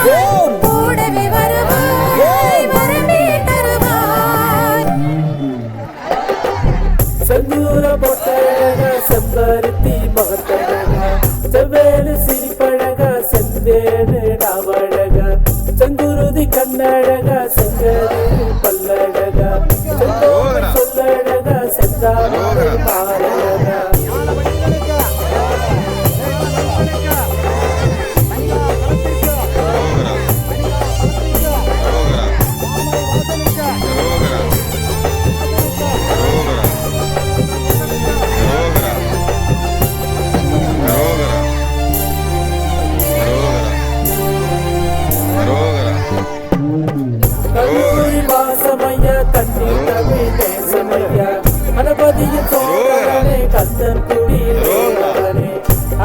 கூடவே வருவாய் வரமே தருவாய். செந்தூர பொட்டழகா செம்பருத்தி மகத்தழகா செவ்வேலு சிரிப்பழகா செந்தேனு நாவழகா செங்குருதி கண்ணழகா செங்கரு பல்லழகா செந்தோடு சொல்லழகா செந்தாமரை மாறழகா. கல்லூரி வாசமையா தண்ணி தமிழ் தேசமையா கணபதியின் சோழனே கந்தன் குடியே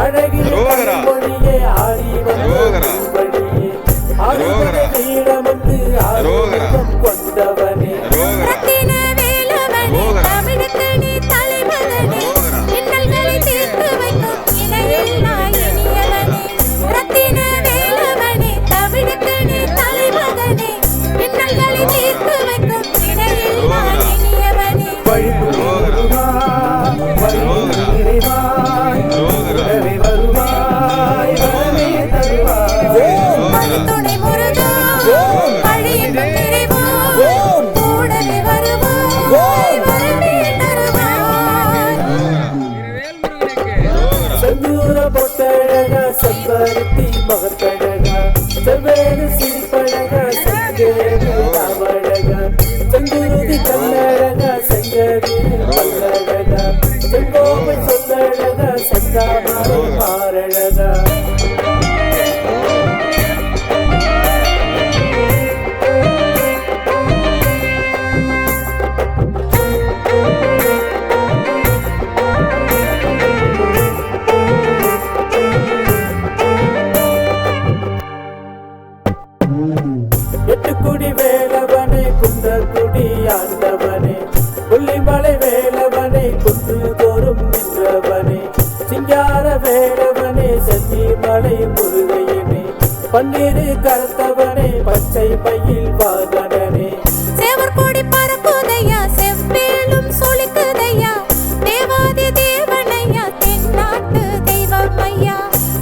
அழகிய மொழியே ஆடி வந்தே ஆறுபடை வீடமந்து ஆரோகம் கொண்டவனே. செந்தூர பொட்டழகா செம்பருத்தி மகத்தழகா செவ்வேலு சிரிப்பழகா செங்கேரு நாவழகா செங்குருதி கண்ணழகா செங்கரு பல்லழகா செங்கோவை சொல்லழகா செந்தாமரை மாறழகா. எட்டுக்குடி வேலவனே குன்றக்குடி ஆண்டவனே கொல்லிமலை வேலவனே குன்று தோறும் நின்றவனே சிங்கார வேலவனே செல்லிமலை முருகையனே பன்னிரு கருத்தவனே பச்சை பையில் வாகனனே. சேவற்கொடி பறக்குதையா செவ்வேலும் சொலிக்குதையா தேவாதி தேவனையா தென்னாட்டு தெய்வம் ஐயா.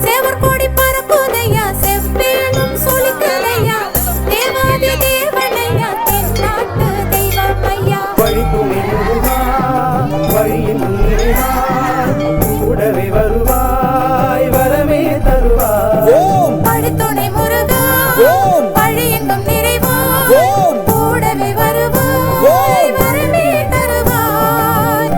சேவற்கொடி பறக்குதையா செவ்வேலும் சொலிக்குதையா தேவாதி தேவனையா தென்னாட்டு தெய்வம் ஐயா. வழியில் கூடவே வருவாய் வரமே தருவாய். பழித்துணை முருகா பழி எங்கும் நிறைவாய் கூடவே வருவாய் வரமே தருவாய்.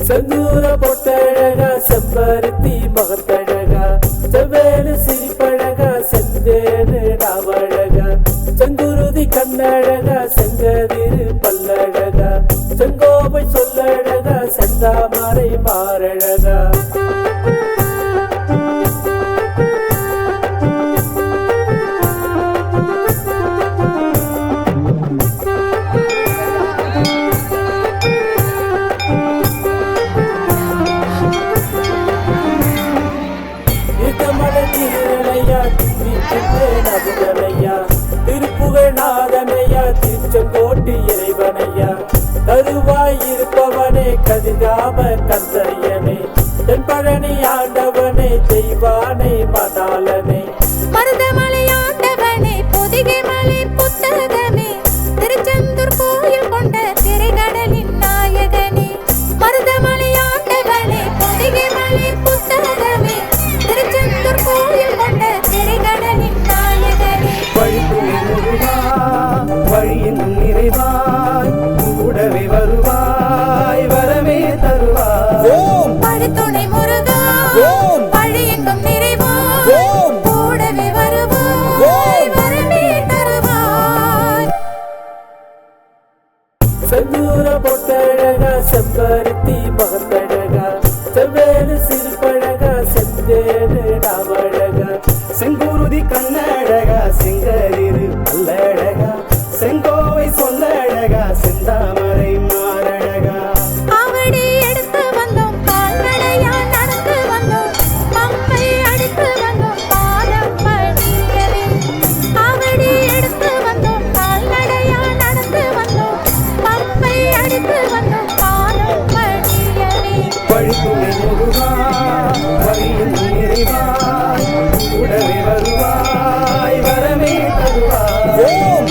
செந்தூர பொட்டழகா செம்பருத்தி மகத்தழகா செவ்வேலு சிரிப்பழகா செந்தேனு நாவழகா செங்குருதி கண்ணழகா செங்கதிரு பல்லழகா செங்கோவை சொல்லழகா செந்தாமரை மாறழகா. திருப்புகழ்நாதனையா திருச்செங்கோட்டு இறைவனையா கருவாய் இருப்பவனே கதிர்காம கந்தரையனே தென்பழனி ஆண்டவனே தெய்வானை மணாலனே மருதமலை ஆண்டவனே பொதிகை மலை புத்தகமே திருச்செந்தூர் கோயில் கொண்ட திரைக்கடலின் நாயகனே. மருதமலை ஆண்டவனே பொதிகை மலை புத்தகமே திருச்செந்தூர் கோயில் கொண்ட திரைக்கடலின் நாயகனே. வழியில் நிறைவாய் கூடவே வருவாய் வரமே தருவாய். பழித்துணை முருகா பழி எங்கும் நிறைவாய் கூடவே வருவாய் வரமே தருவாய். செந்தூர பொட்டழகா செம்பருத்தி மகத்தழகா செவ்வேலு சிரிப்பழகா செந்தேனு நாவழகா செங்குருதி கண்ணழகா செங்கரிரு பல்லழகா செங்கோவை சொல்லழகா செந்தாமரை மாறழகா. அவடி எடுத்து வந்தோம் கால்நடையா நடந்து வந்தோம் பம்பை அடித்து வந்தோம் பாதம்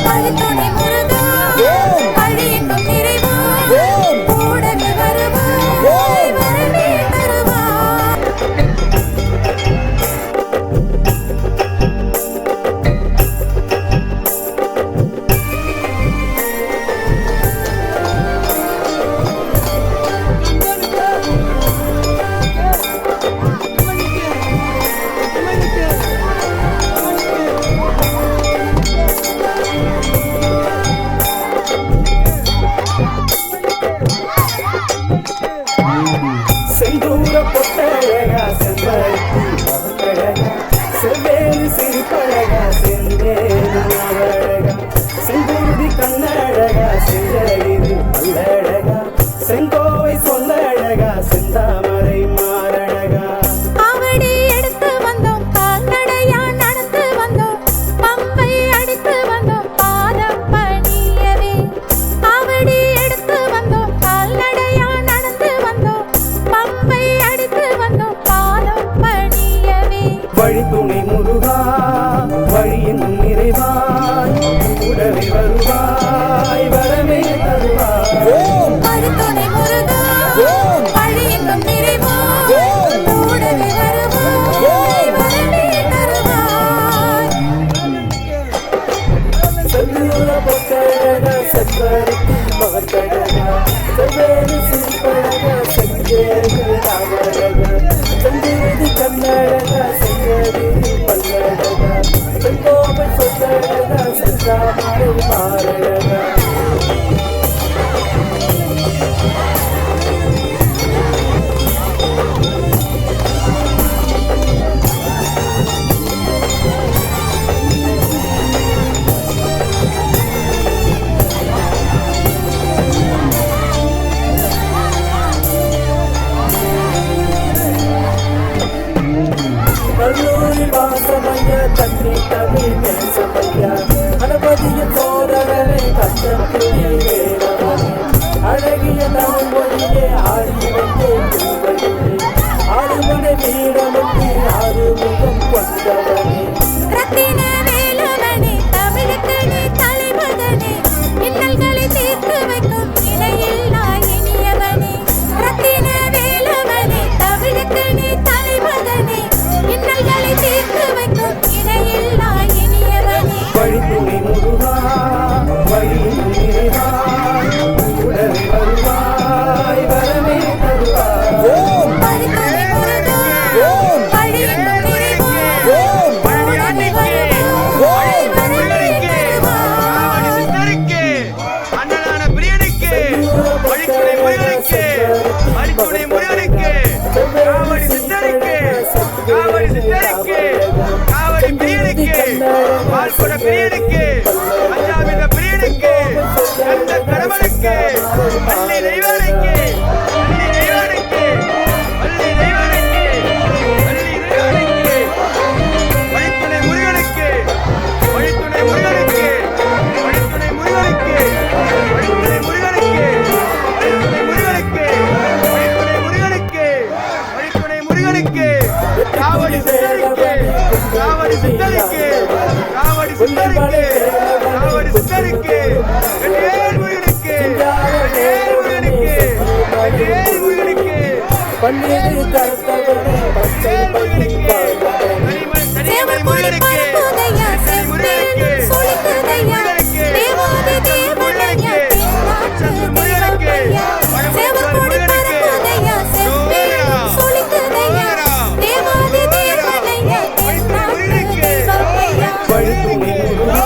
வழித்துணை முருகா வழியெங்கும் நிறைவாய் கூடவே வருவாய் வரமே தருவாய் செந்தூர பொட்டழகா செம்பருத்தி மகத்தழகா செவ்வேறு சிரிப்பழகா செந்தேரு அழகா செங்குருதி கண்ணழகா செஞ்சகிரி பல்லழகா செங்கோவை சொல்லழகா செந்தாமரை மாரழகா ஆவடி எடுத்து வந்தோம் கால்நடையா நடந்து வந்தோம் பம்பை அடித்து வந்தோம் பாதம் பணியவே ஆவடி எடுத்து வந்தோம் கால்நடையா நடந்து வந்தோம் பம்பை அடித்து வந்தோம் பாதம் பணியவே வழித்துணை முருகா வழியின் நிறைவாய் கூடவே வருவாய் வரமே தருவாய் வழித்துணை முருகா வழியெங்கும் நிறைவாய் கூடவே வருவாய் வரமே தருவாய் செந்தூர பொட்டழகா செம்பருத்தி மகத்தழகா செவ்வேறு சிரிப்பழகா செஞ்சேரு அழகா செந்தூதி கண்ணழகா செஞ்சகிரி பல்லழகா செங்கோவை சொல்லழகா செந்தாமரை மாரழகா கல்லூரி வாசமையா தண்ணி தமிழ் நேசமையா கணபதிய சோதரனை கத்தப்பிள்ளை வேறவனே அழகிய தமிழ் மொழியே ஆடி வைத்தே ஆறுமனை வீரமுக்கு ஆறுமுகம் கொண்டவனே ரத்தின வேலவனே தமிழுக்கு நீ தலைமகனே இன்னல்களை தீர்த்து வைக்கும் இணையில்லா இனியவனே ரத்தின வேலவனே தமிழுக்கு நீ தலைமகனே இன்னல்களை தீர்த்து வைக்கும் இணையில்லா இனியவனே வழித்துணை முருகா வழியின் நிறைவாய் கூடவே வருவாய் வரமே தருவாய் வழித்துணை முருகா வழியெங்கும் நிறைவாய் கூடவே வருவாய் வரமே தருவாய் அண்ணனான பிரியனுக்கு வழித்துணை முருகனுக்கு வழித்துணை முருகனுக்கு காவடி சித்தனுக்கு காவடி சித்தனுக்கு காவடி பிரியனுக்கு பால்கொட பிரியனுக்கு பஞ்சாபித பிரியனுக்கு எந்த கடவுளுக்கு பள்ளி தெய்வனுக்கு பள்ளி தெய்வனுக்கு பள்ளி தெய்வனுக்கு பள்ளி தெய்வனுக்கு வழித்துணை முருகனுக்கு வழித்துணை முருகனுக்கு வழித்துணை முருகனுக்கு வழித்துணை முருகனுக்கு வழித்துணை முருகனுக்கு வழித்துணை முருகனுக்கு வழித்துணை முருகனுக்கு காவடி சித்தருக்கு காவடி சித்தருக்கு காவடி சித்தருக்கு காவடி சித்தருக்கு வெற்றிவேல் முருகனுக்கு வெற்றிவேல் முருகனுக்கு வெற்றிவேல் முருகனுக்கு பன்னீர் கருத்தவனே பச்சை பள்ளி தனிமலை முருகனுக்கு பரப்புதையா செம்பேடும் சொலிக்குதையா தேவாதி தேவனையா தென்னாட்டு தெய்வமையா சேவற்கொடி பரப்புதையா செம்பேடும் சொலிக்குதையா தேவாதி தேவனையா தென்னாட்டு தெய்வமையா வழித்துணை முருகா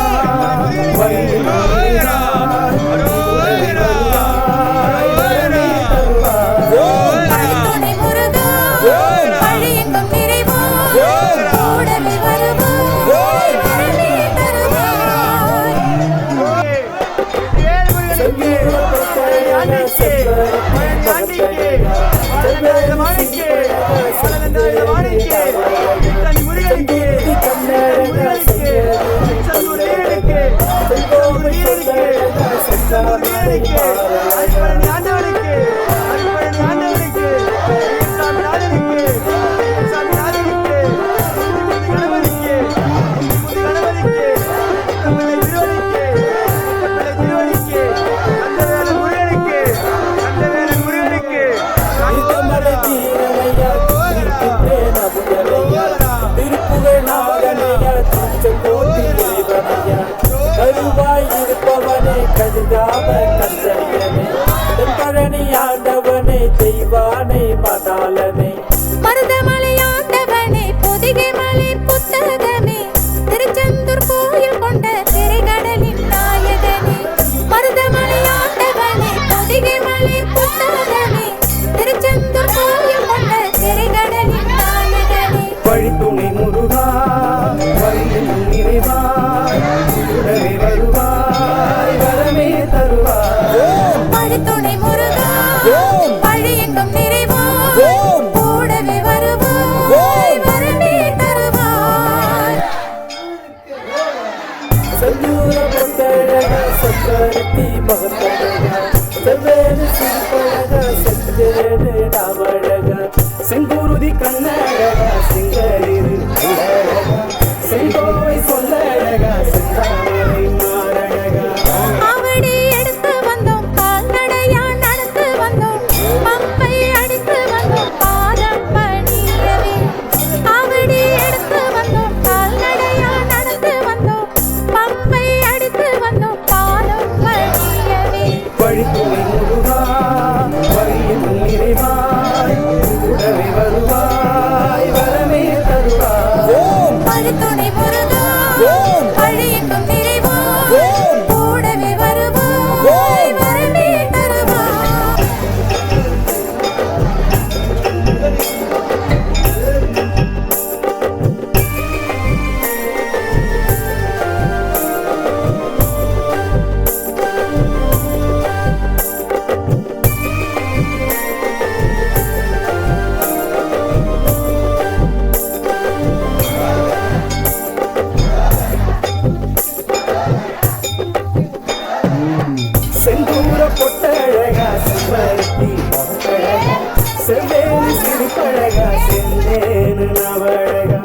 வழியின் நிறைவாய் கூடவே வருவாய் வரமே தருவாய் வழித்துணை முருகா செந்தூர பொட்டழகா செம்பருத்தி மகத்தழகா செவ்வேறு சிறுபழகா செந்தேடு நாவழகா செங்குருதி கண்ணழகா சிங்கரிரு அழகா செங்கோவை சொல்லழகா செந்தாமரை மாறழகா ஆவடி எடுத்து வந்தோம் கால்நடையா நடந்து வந்தோம் பம்பை அடித்து வந்தோம் பாதம் பணியவே ஆவடி எடுத்து வந்தோம் கால்நடையா நடந்து வந்தோம் பம்பை அடித்து வந்தோம் பாதம் பணியவே வழித்துணை முருகா வழியில் நிறைவாய் கூடவே வருவாய் வரமே தருவாய் பழித்துணை முருகா பழியெங்கும் நிறைவாய் கூடவே வருவாய் வரமே தருவாய் செந்தூர பொட்டழகா செம்பருத்தி மகத்தழகா செவ்வேறு சிறுபழகா செந்தேனு நவழகா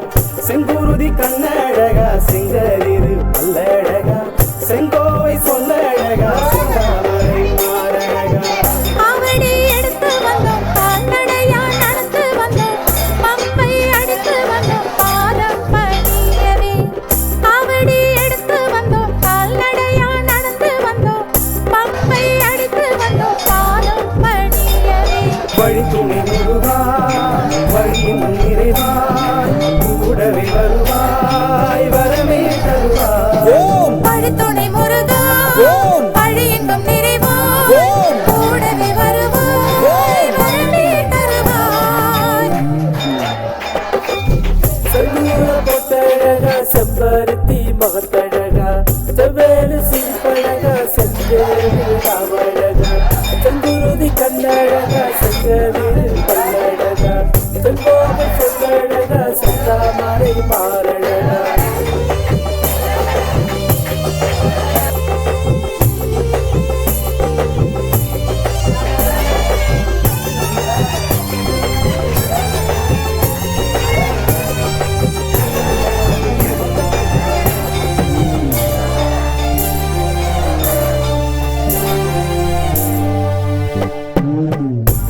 செங்குருதி கண்ணழகா செங்கரிரு பல்லழகா செங்கோவை சொல்லழகா செந்தாமரை மாறழகா ஆவடி எடுத்து வந்தோம் கால்நடையா நடந்து வந்தோம் பம்பை அடித்து வந்தோம் பாதம் பணியவே ஆவடி எடுத்து வந்தோம் கால்நடையா நடந்து வந்தோம் பம்பை அடித்து வந்தோம் பாதம் பணியவே வழித்துணை முருகா வழியின் நிறைவாய் கூடவே வருவாய் வரமே தருவாய் பழித்துணை முருகா பழியெங்கும் நிறைவாய் கூடவே வருவாய் வரமே தருவாய் செந்தூர பொட்டழகா செம்பருத்தி மகத்தழகா செவ்வேறு சிறுபழகா செந்தேனு நாவழகா செங்குருதி கண்ணழகா செங்கதிரு பல்லழகா செங்கோவை சொல்லழகா செந்தாமரை மாறழகா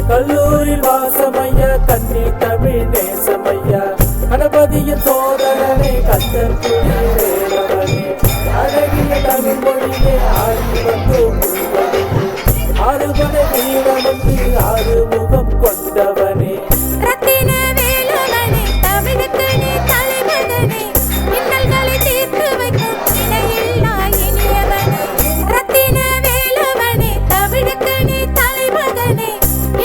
கல்லூரில் வாசமையா கண்ணி தமிழ் நேசமையா கணபதியின் சோதரனே கந்தன் வேலவனே அழகிய தமிழ் மொழியே ஆடி வந்து முழுவதையே ஆறுபடை வீரமந்து ஆறுமுகம் கொண்டவனே ரத்தின வேலவனே தமிழுக்கு நீ தலைமகனே இன்னல்களை தீர்த்து வைக்கும் இணையில்லா இனியவனே ரத்தின வேலவனே தமிழுக்கு நீ தலைமகனே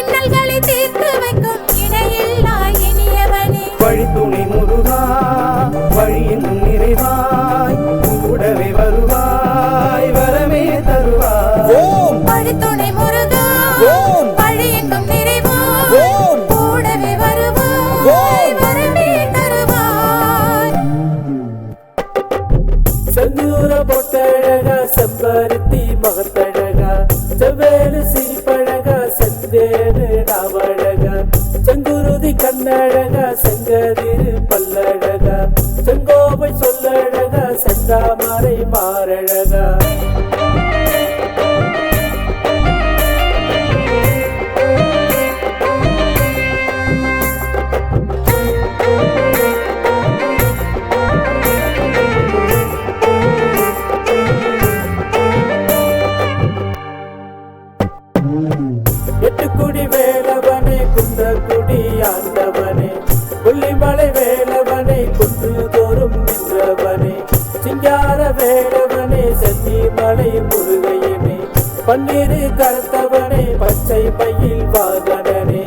இன்னல்களை தீர்த்து வைக்கும் இணையில்லா இனியவனே வழித்துணை முருகா வழியின் நிறைவாய் கூடவே வருவாய் வரமே தருவாய் பழித்துணை முருகா பழியெங்கும் நிறைவாய் கூடவே வருவாய் வரமே தருவாய் செந்தூர பொட்டழகா செம்பருத்தி மகத்தழகா செவ்வேறு சிரிப்பழகா செந்தேனு நாவழகா செங்குருதி கண்ணழகா செங்கதிரு பல்லழகா செங்கோவை சொல்லழகா செந்தாமரை மாறழகா எட்டுக்குடி வேலவனே குன்றக்குடி ஆண்டவனே கொல்லிமலை வேலவனே குன்று தோறும் நின்றவனே சிங்கார வேலவனே சென்னிமலை முருகையனே பன்னீரு கருத்தவனே பச்சை மயில் வாகனனே